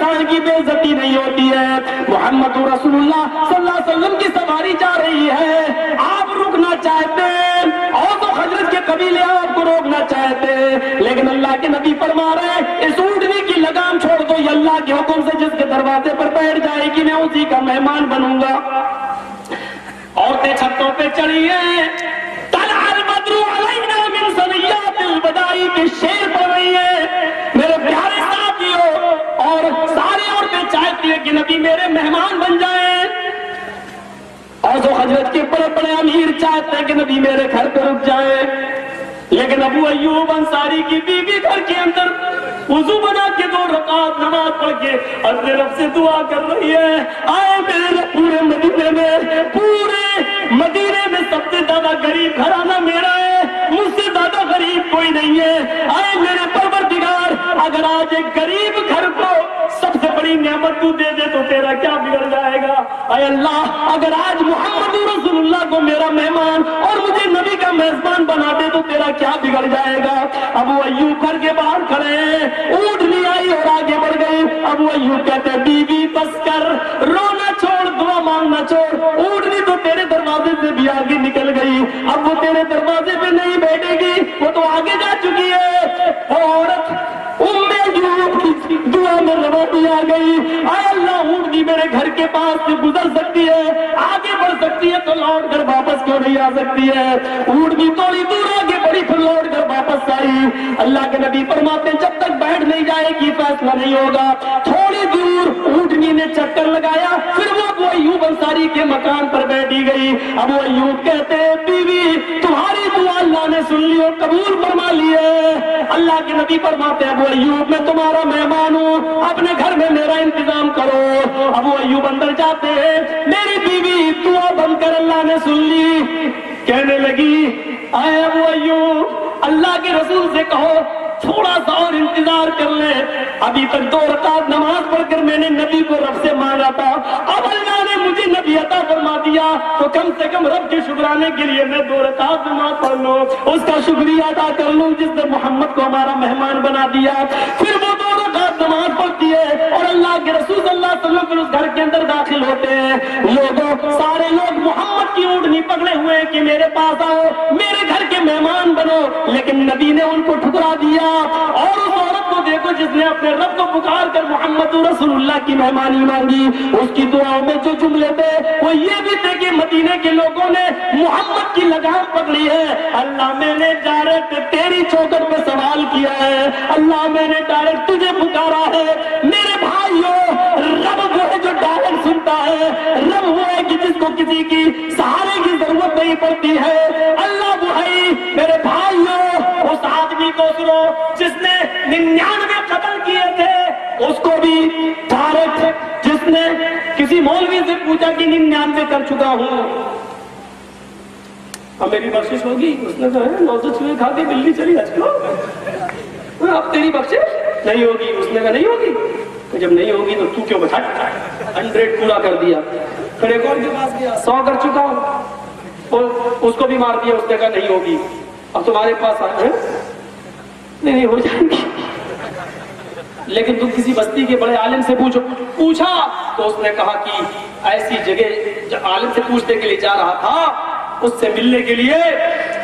انسان کی بے عزتی نہیں ہوتی ہے. محمد رسول اللہ صلی اللہ علیہ وسلم کی سواری جا رہی ہے, آپ رکنا چاہتے ہیں, اور تو حضرت کے قبیلے آپ کو روکنا چاہتے ہیں, لیکن اللہ کے نبی فرما رہے ہیں اس اونٹنی کی لگام چھوڑ دو, یہ اللہ کے حکم سے جس کے دروازے پر بیٹھ جائے گی میں اسی کا مہمان بنوں گا. عورتیں چھتوں پہ چڑھی ہیں, طلع البدر علینا من ثنیات الوداع کے شعر پڑھ رہی ہیں میرے پیارے ساتھیوں, اور ساری عورتیں چاہتی ہیں کہ نبی میرے مہمان بن جائیں, اور جو حضرت کے بڑے بڑے امیر چاہتے ہیں کہ نبی میرے گھر پہ رک جائیں. لیکن ابو ایوب انصاری کی بیوی گھر کے اندر وضو بنا کے 2 رکعت نماز پڑھ کے اپنے رب سے دعا کر رہی ہے, آئے میرے رب پورے مدینے میں سب سے زیادہ غریب گھرانہ میرا ہے, مجھ سے زیادہ غریب کوئی نہیں ہے. آئے میرے پروردگار, اگر آج ایک غریب گھر کو سب سے بڑی نعمت تو دے دے تو تیرا کیا بگڑ جائے گا. اے اللہ, اگر آج محمد رسول اللہ کو میرا مہمان اور مجھے نبی کا میزبان بنا دے تو تیرا کیا بگڑ جائے گا. ابو ایوب گھر کے باہر کھڑے ہیں, اونٹنی آئی اور آگے بڑھ گئی. ابو ایوب کہتے ہیں بیوی بس کر, رونا چھوڑ, دعا مانگنا چھوڑ, اونٹنی تو تیرے دروازے سے بھی آگے نکل گئی, اب وہ تیرے دروازے پہ نہیں بیٹھے گی, وہ تو آگے جا چکی ہے. عورت کی دعا میں روانی آ گئی, اے اللہ اونٹنی میرے گھر کے پاس سے گزر سکتی ہے, آگے بڑھ سکتی ہے, تو لوٹ کر واپس کیوں نہیں آ سکتی ہے. اونٹنی تھوڑی دور آگے بڑھی, پھر لوٹ کر واپس آئی. اللہ کے نبی فرماتے ہیں جب تک بیٹھ نہیں جائے گی فیصلہ نہیں ہوگا. تھوڑی دور اونٹنی نے چکر لگایا, پھر وہ ابو ایوب انصاری کے مکان پر بیٹھی گئی. ابو ایوب کہتے ہیں بیوی تمہاری دعا اللہ نے سن لی اور قبول فرما لی ہے. اللہ کے نبی فرماتے ہیں ابو ایوب میں تمہارا مہمان ہوں, اپنے گھر میں میرا انتظام کرو. ابو ایوب اندر جاتے ہیں, میری بیوی دعا بند کر اللہ نے سن لی. کہنے لگی اے ابو ایوب اللہ کے رسول سے کہو تھوڑا سا اور انتظار کر لے, ابھی تک 2 رکعت نماز پڑھ کر میں نے نبی کو رب سے مانگا تھا, اب اللہ نے مجھے نبی عطا فرما دیا تو کم سے کم رب کے شکرانے کے لیے میں 2 رکعت نماز پڑھ لوں, اس کا شکریہ ادا کر لوں جس نے محمد کو ہمارا مہمان بنا دیا. پھر وہ 2 رکعت نماز پڑھتی ہے اور اللہ کے رسول صلی اللہ علیہ وسلم پھر اس گھر کے اندر داخل ہوتے ہیں. سارے لوگ محمد کی اونٹنی پکڑے ہوئے کہ میرے پاس آؤ, میرے گھر کے مہمان بنو, لیکن نبی نے ان کو ٹھکرا دیا. اور اس عورت کو دیکھو جس نے اپنے رب کو پکار کر محمد رسول اللہ کی مہمانی مانگی, اس کی دعاؤں میں جو جملے تھے وہ یہ بھی تھے کہ مدینے کے لوگوں نے محمد کی لگام پکڑی ہے, اللہ میں نے ڈائریکٹ تیری چوکٹ پہ سوال کیا ہے, اللہ میں نے ڈائریکٹ تجھے پکارا ہے. میرے بھائیوں, رب وہ ہے جو ڈائریکٹ سنتا ہے, رب وہ ہے کہ جس کو کسی کی سہارے کی ضرورت نہیں پڑتی ہے. اللہ وہ ہے میرے بھائیوں, اس آدمی کو سنو جس نے 99 قتل کیے تھے, اس کو بھی ڈائریکٹ جس نے کسی مولوی سے پوچھا کہ 99 کر چکا ہوں, اب میری بخشش ہوگی, اس نے کہا 900 چوہے کھا کے بلی چلی آج کو, اب تیری بخشش نہیں ہوگی. اس نے کہا نہیں ہوگی, تو جب نہیں ہوگی تو تو کیوں بتا, 100 پورا کر دیا. پھر ایک اور کے پاس گیا, 100 کر چکا ہوں, اس کو بھی مار دیا. اس نے کہا نہیں ہوگی, اب تمہارے پاس آئے نہیں ہو جائیں گی, لیکن تم کسی بستی کے بڑے عالم سے پوچھا تو اس نے کہا کہ ایسی جگہ عالم سے پوچھنے کے لیے جا رہا تھا, اس سے ملنے کے لیے,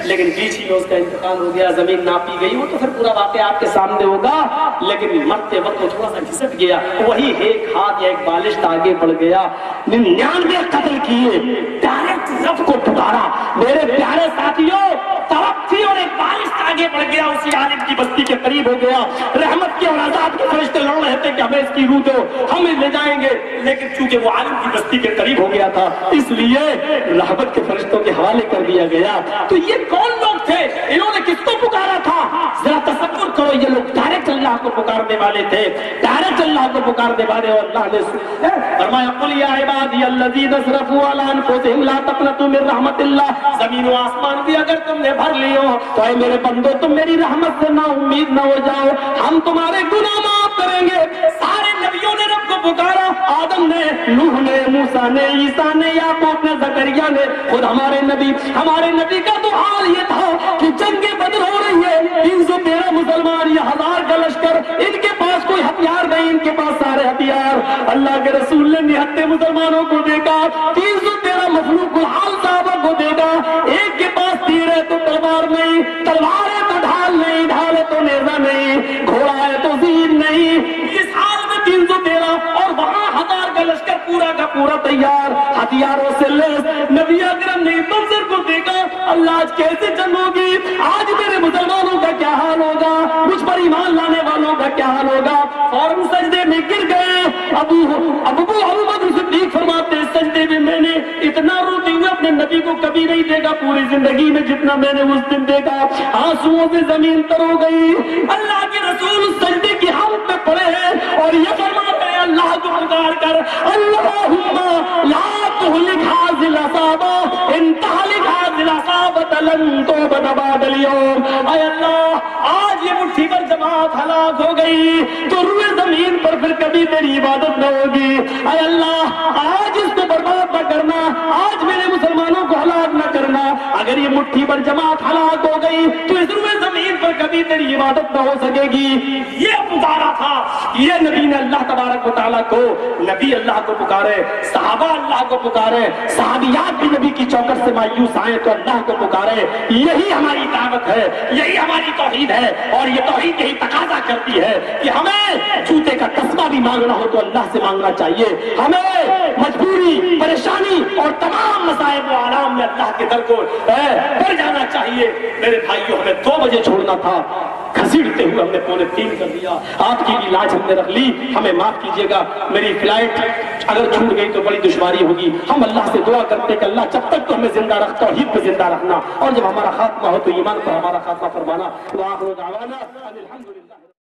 لیکن بیچ ہی میں اس کا انتقال ہو گیا, زمین ناپی گئی. وہ تو پھر پورا واقعہ آپ کے سامنے ہوگا, لیکن مرتے وقت وہ تھوڑا سا گھسٹ گیا, وہی ایک ہاتھ یا ایک بالشت آگے بڑھ گیا. 99 قتل کیے, ڈائریکٹ رب کو پکارا. میرے پیارے ساتھیوں, طرف تھی اور ایک بالشت آگے بڑھ گیا, اسی عالم کی بستی کے قریب ہو گیا. رحمت کے اور عذاب کے فرشتے لڑ رہے تھے کہ ہمیں اس کی روح دو, ہم لے جائیں گے, لیکن چونکہ وہ عالم کی بستی کے قریب ہو گیا تھا اس لیے رحمت کے فرشتوں کے حوالے کر دیا گیا. تو یہ کون لوگ تھے, انہوں نے کس کو پکارا تھا؟ ذرا تصور کرو, یہ لوگ ڈائریکٹ اللہ کو پکارنے والے تھے, ڈائریکٹ اللہ کو پکارنے والے. اور اللہ نے فرمایا قل یا عبادی الذین اسرفوا علی انفسہم لا تقنطوا من رحمت اللہ, زمین و آسمان بھی اگر تم نے بھر لی ہو تو اے میرے بندو تم میری رحمت سے نا امید نہ ہو جاؤ, ہم تمہارے گناہ معاف کریں گے. سارے نبیوں نے رب کو پکارا, آدم نے, نوح نے, موسیٰ نے, عیسیٰ نے, یعقوب نے, زکریا نے, خود ہمارے نبی کا تو حال یہ تھا کہ جنگ بدر ہو رہی ہے, 313 مسلمان, یہ 1000 کا لشکر, ان کے پاس کوئی ہتھیار نہیں, ان کے پاس سارے ہتھیار اللہ کے رسول نے نہتے مسلمانوں کو دیکھا، 313 مخلوق الحال صحابہ کو دیکھا، ایک کے پاس تیر ہے تو تلوار نہیں، تلوار ہے تو ڈھال نہیں، ڈھال ہے تو نیزہ نہیں، گھوڑا ہے تو زیر نہیں، اس حال میں 313 اور وہاں 1000 کا لشکر پورا کا پورا تیار، ہتھیاروں سے لیس۔ نبی اکرم نے منظر کو دیکھا، اللہ آج کیسے جنگ ہوگی، آج میرے مسلمانوں کا کیا حال ہوگا، مجھ پر ایمان لانے والوں کا کیا حال ہوگا، فوراً سجدے میں گر گئے۔ ابو بکر صدیق فرماتے ہیں سجدے میں میں نے اتنا روتے ہوئے اپنے نبی کو کبھی نہیں دیکھا پوری زندگی میں جتنا میں نے اس دن دیکھا، آنسوؤں سے زمین تر ہو گئی۔ اللہ کے رسول سجدے کی حالت میں پڑے ہیں اور یہ فرماتے ہیں اللہ کو پکار کر، اللہم لا تہلک ھذہ العصابہ ان تہلک ھذہ العصابہ لن تعبد بعد اليوم۔ اے اللہ آج یہ مٹھی پر جماعت ہلاک ہو گئی تو روئے زمین پر پھر کبھی تیری عبادت نہ ہوگی۔ اے اللہ آج اس کو برباد نہ کرنا، آج میرے مسلمانوں کو ہلاک نہ کرنا، اگر یہ مٹھی پر جماعت ہلاک ہو گئی تو اس روئے زمین پر کبھی تیری عبادت نہ ہو سکے گی۔ یہ پکارا تھا، یہ نبی نے اللہ تبارک و تعالیٰ کو، نبی اللہ کو پکارے، صحابہ اللہ کو پکارے، صحابیات بھی نبی کی چوکٹ سے مایوس آئے تو اللہ کو پکارے۔ یہی ہماری دعوت ہے، یہی ہماری توحید ہے، اور یہ توحید یہی تقاضا کرتی ہے کہ ہمیں جوتے کا تسمہ بھی مانگنا ہو تو اللہ سے مانگنا چاہیے، ہمیں مجبوری، پریشانی اور تمام مصائب و آلام میں اللہ کے در کو پر جانا چاہیے۔ میرے بھائیوں ہمیں 2 بجے چھوڑنا تھا، گھسیٹتے ہوئے ہم نے 2:45 کر دیا، آپ کی بھی لاج ہم نے رکھ لی، ہمیں معاف کیجیے گا، میری فلائٹ اگر چھوٹ گئی تو بڑی دشواری ہوگی۔ ہم اللہ سے دعا کرتے کہ اللہ جب تک تو ہمیں زندہ رکھ، توحید پہ زندہ رکھنا، اور جب ہمارا خاتمہ ہو تو ایمان پر ہمارا خاتمہ فرمانا۔ وآخر دعوانا ان الحمدللہ۔